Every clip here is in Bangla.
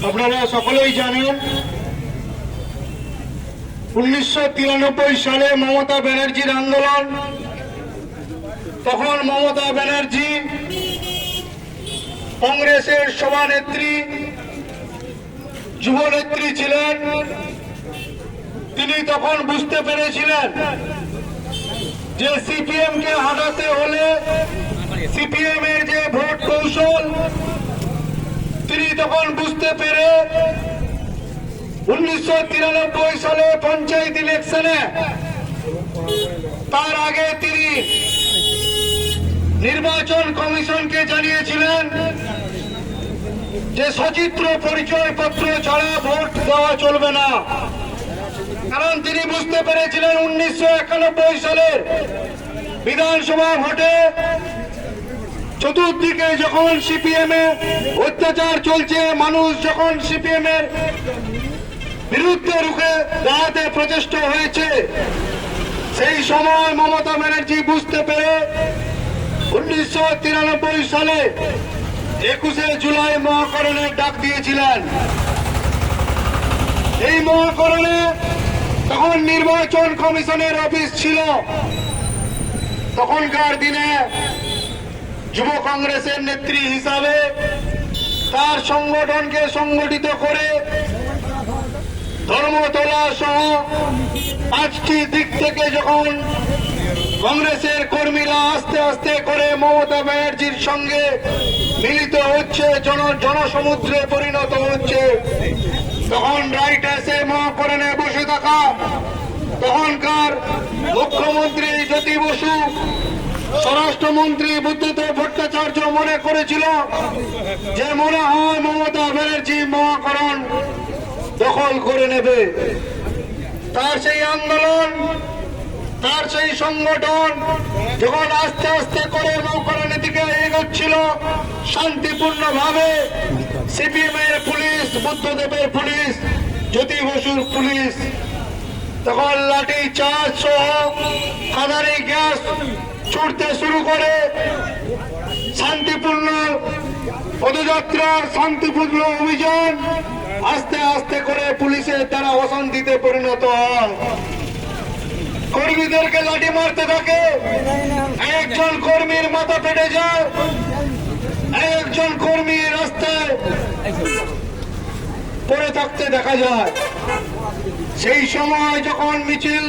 আপনারা সকলেই জানেন 1993 সালে মমতা ব্যানার্জির আন্দোলন। তখন মমতা ব্যানার্জি কংগ্রেসের সভানেত্রী, যুবনেত্রী ছিলেন। তিনি তখন বুঝতে পেরেছিলেন যে সিপিএম কে হারাতে হলে সিপিএম এর যে ভোট কৌশল, তিনি তখন বুঝতে পেরে 1993 সালে পঞ্চায়েত ইলেকশনে, তার আগে তিনি নির্বাচন কমিশনকে জানিয়েছিলেন যে সচিত্র পরিচয়পত্র ছাড়া ভোট দেওয়া চলবে না। কারণ তিনি বুঝতে পেরেছিলেন 1991 সালের বিধানসভা ভোটে চতুর্দিকে যখন সিপিএম এর অত্যাচার চলছে, মানুষ যখন সিপিএম এর বিরুদ্ধে রুখে দাঁড়াতে প্রচেষ্টা হয়েছে, সেই সময় মমতা ব্যানার্জি বুঝতে পেরে 1993 সালে 21শে জুলাই মহাকরণের ডাক দিয়েছিলেন। এই মহাকরণে তখন নির্বাচন কমিশনের অফিস ছিল। তখনকার দিনে যুব কংগ্রেসের নেত্রী হিসাবে তার সংগঠনকে সংগঠিত করে ধর্মতলা সহ 5টি দিক থেকে যখন কংগ্রেসের কর্মীরা আস্তে আস্তে করে মমতা ব্যানার্জির সঙ্গে মিলিত হচ্ছে, জনসমুদ্রে পরিণত হচ্ছে, তখন রাইট এসে মহাকরণে বসে থাকা তখনকার মুখ্যমন্ত্রী জ্যোতি বসু, স্বরাষ্ট্রমন্ত্রী বুদ্ধদেব ভট্টাচার্য মনে করেছিল যে মনে হয় মমতা ব্যানার্জি মহাকরণ দখল করে নেবে। তার সেই আন্দোলন, তার সেই সংগঠন যখন আস্তে আস্তে করে মহাকরণের দিকে এগোচ্ছিল শান্তিপূর্ণভাবে, সিপিএম এর পুলিশ, বুদ্ধদেবের পুলিশ, জ্যোতি বসুর পুলিশ তখন লাঠি চার্জ সহ কাঁদারি গ্যাস ছুটতে শুরু করে শান্তিপূর্ণ পদযাত্রা, শান্তিপূর্ণ অভিযান আস্তে আস্তে করে পুলিশের দ্বারা অশান্তিতে পরিণত হয়। কর্মীদেরকে লাঠি মারতে থাকে, একজন কর্মীর মাথা ফেটে যায়, একজন কর্মী রাস্তায় পড়ে থাকতে দেখা যায়। সেই সময় যখন মিছিল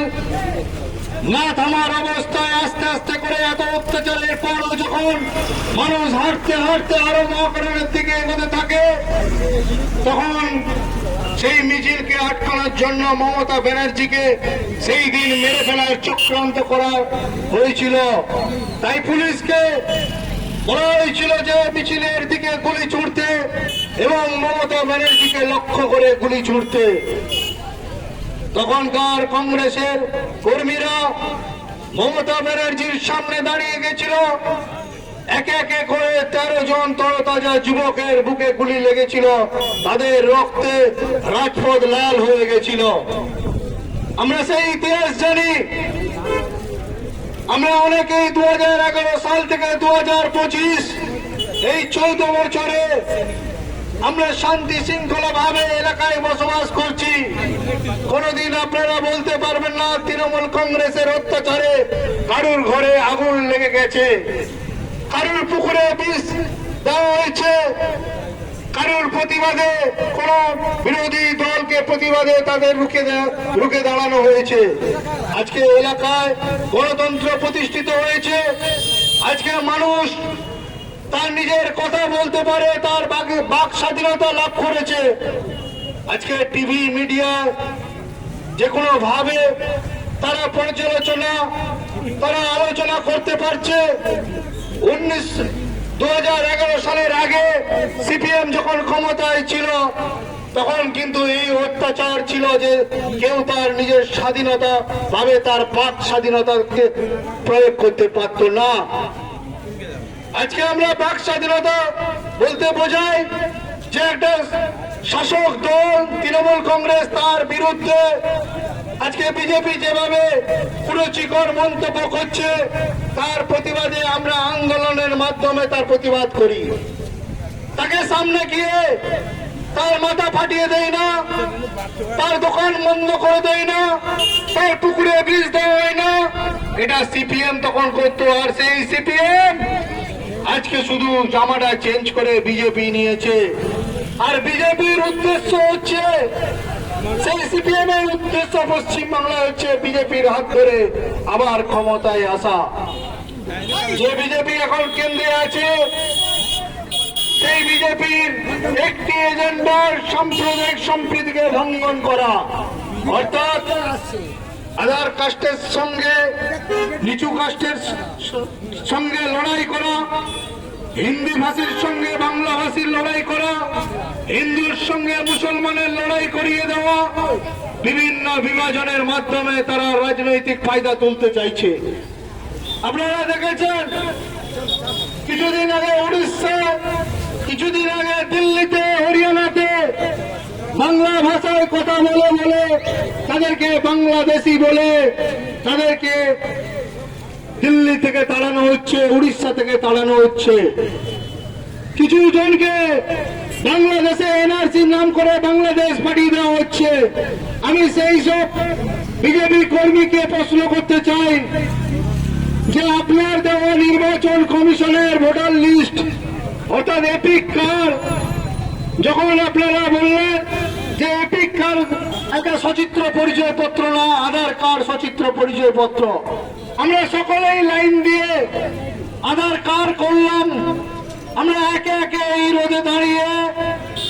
না থামার অবস্থায় আস্তে আস্তে করে এত অত্যাচারের পরও যখন মানুষ হাঁটতে হাঁটতে আরো মহাকরণের দিকে এগোতে থাকে, তখন সেই মিছিলকে আটকানোর জন্য মমতা ব্যানার্জিকে সেই দিন মেরে ফেলার চক্রান্ত করা হয়েছিল। তাই পুলিশকে বলা হয়েছিল যে মিছিলের দিকে গুলি ছুড়তে এবং মমতা ব্যানার্জিকে লক্ষ্য করে গুলি ছুড়তে। তখনকার কংগ্রেসের কর্মীরা মমতা ব্যানার্জির সামনে দাঁড়িয়ে গেছিল। একে একে করে 13 জন তরতাজা যুবকের বুকে গুলি লেগেছিল, তাদের রক্তে রাজপথ লাল হয়ে গেছিল। আমরা সেই ইতিহাস জানি। আমরা অনেকেই 2011 সাল থেকে 2025 এই 14 বছরে আমরা শান্তি শৃঙ্খলা ভাবে এলাকায় বসবাস করছি। কোনদিন আপনারা বলতে পারবেন না তৃণমূল কংগ্রেসের অত্যাচারে কারুর ঘরে আগুন লেগে গেছে, কারুর পুকুরে বিষ দেওয়া হয়েছে, কারুর প্রতিবাদে কোন বিরোধী দলকে প্রতিবাদে তাদের রুখে দাঁড়ানো হয়েছে। আজকে এলাকায় গণতন্ত্র প্রতিষ্ঠিত হয়েছে। আজকে মানুষ তার নিজের কথা বলতে পারে, তার বাক স্বাধীনতা লাভ করেছে। আজকে টিভি মিডিয়া যে কোনো ভাবে তারা পর্যালোচনা, তারা আলোচনা করতে পারছে। 2011 সালের আগে সিপিএম যখন ক্ষমতায় ছিল তখন কিন্তু এই অত্যাচার ছিল যে কেউ তার নিজের স্বাধীনতা ভাবে তার বাক স্বাধীনতাকে প্রয়োগ করতে পারত না। আজকে আমরা বাক স্বাধীনতা বলতে বোঝাই যে একটা শাসক দল তৃণমূল কংগ্রেস তার বিরুদ্ধে আজকে বিজেপি যেভাবে কুরুচিকর মন্তব্য করছে তার প্রতিবাদে আমরা আন্দোলনের মাধ্যমে তার প্রতিবাদ করি। তাকে সামনে গিয়ে তার মাথা ফাটিয়ে দেয় না, তার দোকান বন্ধ করে দেয় না, তার পুকুরে বীজ দেওয়া হয় না। এটা সিপিএম তখন করতো, আর সেই সিপিএম আজকে শুধু জামাটা চেঞ্জ করে বিজেপি নিয়েছে। আর বিজেপির উদ্দেশ্য হচ্ছে, সেই সিপিএম এর উদ্দেশ্য পশ্চিমবাংলা হচ্ছে বিজেপির হাত ধরে আবার ক্ষমতায় আসা। যে বিজেপি এখন কেন্দ্রে আছে, সেই বিজেপির একটি এজেন্ডার সাম্প্রদায়িক সম্প্রীতিকে ভঙ্গন করা, অর্থাৎ আদার কাস্টের সঙ্গে নিচু কাস্টের সঙ্গে লড়াই করা, হিন্দি ভাষীর সঙ্গে বাংলা ভাষীর লড়াই করা, হিন্দুর সঙ্গে মুসলমানের লড়াই করিয়ে দেওয়া, বিভিন্ন বিভাজনের মাধ্যমে তারা রাজনৈতিক ফায়দা তুলতে চাইছে। আপনারা দেখেছেন কিছুদিন আগে উড়িষ্যা, কিছুদিন আগে দিল্লিতে, হরিয়ানাতে বাংলা ভাষায় কথা বলে বলে তাদেরকে বাংলাদেশি বলে তাদেরকে দিল্লি থেকে তাড়ানো হচ্ছে, উড়িষ্যা থেকে তাড়ানো হচ্ছে। কিছু জনকে বাংলাদেশে এনআরসির নাম করে বাংলাদেশ পাঠিয়ে দেওয়া হচ্ছে। আমি সেই সব বিজেপি কর্মীকে প্রশ্ন করতে চাই যে আপনার দেওয়া নির্বাচন কমিশনের ভোটার লিস্ট অর্থাৎ এপিক কার্ড, যখন আপনারা বললেন যে এপিক কার্ড একটা সচিত্র পরিচয়পত্র না, আধার কার্ড সচিত্র পরিচয়পত্র, আমরা সকলেই লাইন দিয়ে আধার কার্ড করলাম। আমরা একে একে এই রোদে দাঁড়িয়ে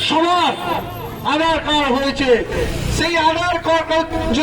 সবার আধার কার্ড হয়েছে। সেই আধার কার্ড যদি